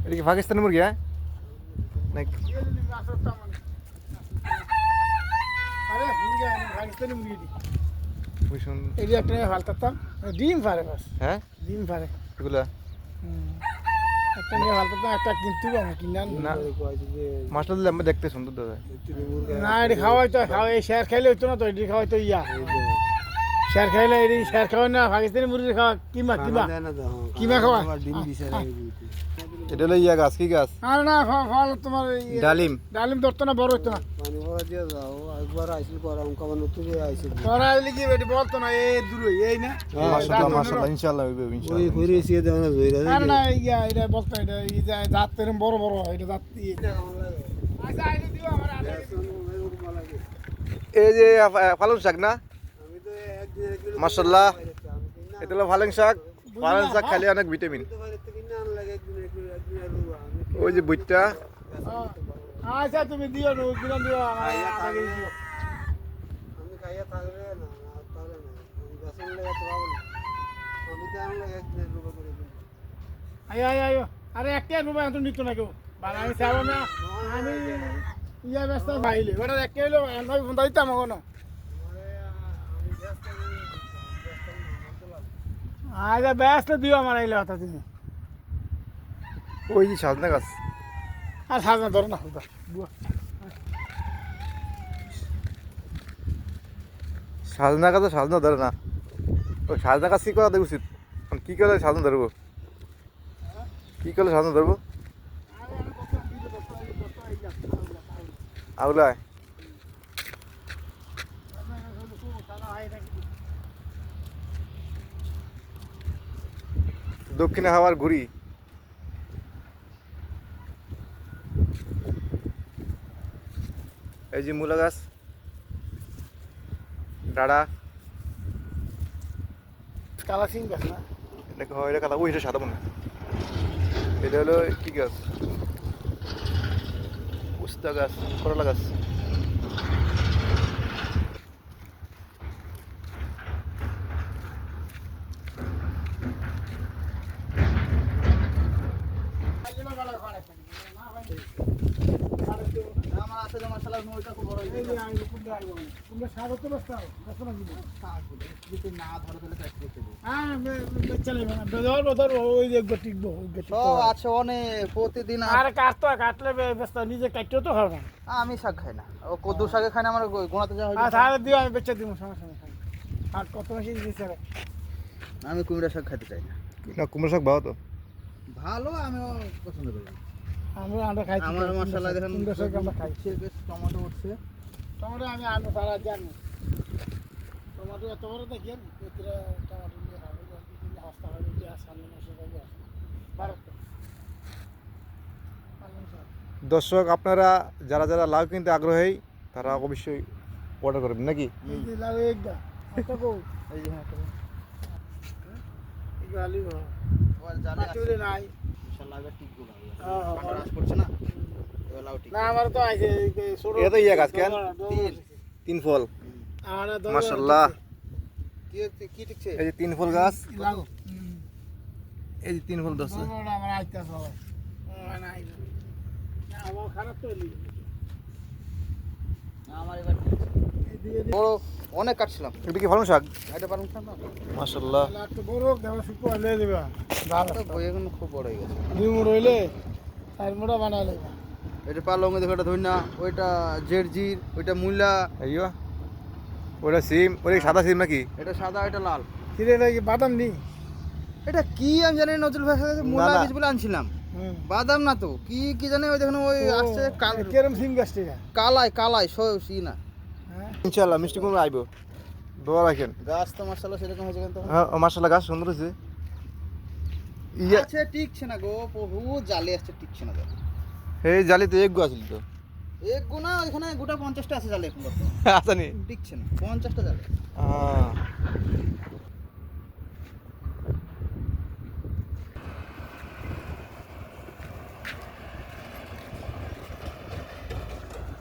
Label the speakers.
Speaker 1: এটা কি পাকিস্তানি মুরগি? হ্যাঁ নাকি
Speaker 2: আরে মুরগি পাকিস্তানি মুরগি
Speaker 1: খুবই সুন্দর।
Speaker 2: এই যে একটা ফালতাম ডিম পারে বাস
Speaker 1: হ্যাঁ
Speaker 2: ডিম পারে
Speaker 1: এগুলা
Speaker 2: একটা নিয়ে ফালতাম একটা কিনতে আমি কিনা
Speaker 1: না মাছটা দিলে আমরা দেখতে সুন্দর দাদা।
Speaker 2: না এটি খাওয়াই তো খাওয়াই শেয়ার খাইলে হইতো না তো এটি খাওয়াই তো ইয়া শেয়ার খাইলে এটি শেয়ার খাওয়াই না পাকিস্তানি মুরগি খাওয়া কিমা কিমা কিমা খাওয়া
Speaker 1: এটা হলো ইয়া গাছ, কি গাছ?
Speaker 2: আর না ফল তোমার
Speaker 1: ডালিম।
Speaker 2: ডালিম ধরতো না বড় হইতো না তোরা এলি কি এটি বলতো না এই দূরে এই না
Speaker 1: মাশাআল্লাহ মাশাআল্লাহ ইনশাআল্লাহ হইবে ইনশাআল্লাহ।
Speaker 2: আর না ইয়া এটা বলতো এটা এই যে দাঁত এরকম বড় বড় এটা দাঁত আচ্ছা আইলে দিও আমার
Speaker 1: এই যে পালং শাক না, মাশাআল্লাহ এটা হলো পালং শাক। পালং শাক খাইলে অনেক ভিটামিন। ওই যে বুটটা
Speaker 2: আচ্ছা তুমি দিও না দিও দিও আমার আগে দিও আয় আয় আয় আরে একটা রুমে এত নিত না কেউ আমি চাবো না আমি ইয়া ব্যস্ত ভাইলে ওটা একটা হলো নয় ফোন দিতাম এখন আচ্ছা ব্যস্ত দিও আমার আইলে কথা তুমি
Speaker 1: ওই যে সাজনা গাছ।
Speaker 2: আর সাজনা ধরো না
Speaker 1: সাজনা গাছে সাজনা ধরে না। ওই সাজনা গাছ কি করা দেখ উচিত, কি করলে সাজনা ধরবো, কি করলে সাজনা ধরবো? আউলায় দক্ষিণে হাওয়ার ঘুরি। এই যে মূলা গাছ, ডাড়া,
Speaker 2: কালা সিং গাছ না
Speaker 1: এটাকে হয় এটা কালা। ওই এটা সাদা মনে, এটা হলো কি গাছ? উস্তা গাছ, করলা গাছ।
Speaker 3: প্রতিদিন
Speaker 2: আর কাটতো কাটলে ব্যস্ত নিজে কাটতেও তো হবে না
Speaker 3: আমি শাক খাই না, ও কদ্দু শাকে খাই না, আমার গোনাতে যাওয়া হয়।
Speaker 2: তাহলে দিও আমি বেচে দিব সমস্যা নেই আর কত মাসে দিয়েছে
Speaker 3: আমি কুমড়া শাক খাইতে চাই না।
Speaker 1: না কুমড়ো শাক ভালো তো,
Speaker 3: ভালো আমিও পছন্দ করি।
Speaker 2: আমি আমরা খাই
Speaker 3: আমার মশলা দেখেন
Speaker 2: আমরা খাই
Speaker 3: বেশ টমেটো উঠছে।
Speaker 2: টমেটো আমি আনো সারা জানি টমেটো এত বড় দেখেন ভিতরে টমেটো নিয়ে খাবো হস্তা হবে যে সামনে মাসে যাবে ভারত
Speaker 1: দর্শক আপনারা যারা যারা লাউ কিনতে আগ্রহী তারা অবশ্যই অর্ডার করবেন নাকি?
Speaker 2: এই যে লাউ একটা কত কো
Speaker 3: এই যে
Speaker 2: এই গালি
Speaker 3: ওর জালে
Speaker 2: চলে নাই
Speaker 3: ইনশাআল্লাহ এবার টিকবো না।
Speaker 2: হ্যাঁ
Speaker 3: রাস করছে না, এবার লাউ টিক।
Speaker 2: না আমার তো আছে ছোট
Speaker 1: এটা তো ইয়া গাছ কেন? তিন ফল
Speaker 2: আমার
Speaker 1: মাশাআল্লাহ।
Speaker 3: কি কি টিকছে?
Speaker 1: এই যে তিন ফল গাছ,
Speaker 2: লাউ
Speaker 1: এই যে তিন ফল ধরছে।
Speaker 2: আমার আইতা সবাই নাই না আমার খারাপ তো এলি
Speaker 3: আমার এবার বড় অনেক কাটছিলাম।
Speaker 1: এটা কি পালং শাক?
Speaker 3: এটা পারুন না,
Speaker 1: মাশাআল্লাহ।
Speaker 2: একটু বড় দেওয়া শুকো আলে দিবা দাদা
Speaker 3: তো বইগুন খুব বড় হয়ে গেছে।
Speaker 2: দুই মুড় হইলে চার মুড়া বানালে
Speaker 3: এটা পালং দেখো, এটা ধইনা, ওইটা জেরজির, ওইটা মূলা,
Speaker 1: আইয়ো ওটা সিম, ওটা কি সাদা সিম নাকি?
Speaker 3: এটা সাদা, এটা লাল।
Speaker 2: কিরে লাগি বাদাম নি
Speaker 3: এটা কি আমি জানি, নজরুল ভাই কাছে মূলা বীজ বলে আনছিলাম, বাদাম না তো কি কি জানি। ওই দেখুন ওই আসছে
Speaker 2: কেরম সিম গাছটা
Speaker 3: কালাই কালাই সি না।
Speaker 2: হ্যাঁ
Speaker 1: ইনশাআল্লাহ মিষ্টি কুমড়ো আইবো, দোয়া রাখেন।
Speaker 3: গাছ তো মাশাআল্লাহ সেরকম হয়েছে কিন্তু।
Speaker 1: হ্যাঁ মাশাআল্লাহ গাছ সুন্দর হয়েছে। ইয়া
Speaker 3: আছে টিকছে না গো, বহু জালে আসছে, টিকছে না।
Speaker 1: এই জালি তো এক গো আছিল তো,
Speaker 3: এক গুণা ওখানে গোটা 50টা আছে জালে এখন
Speaker 1: আচ্ছা নি
Speaker 3: টিকছে না, 50টা জালে।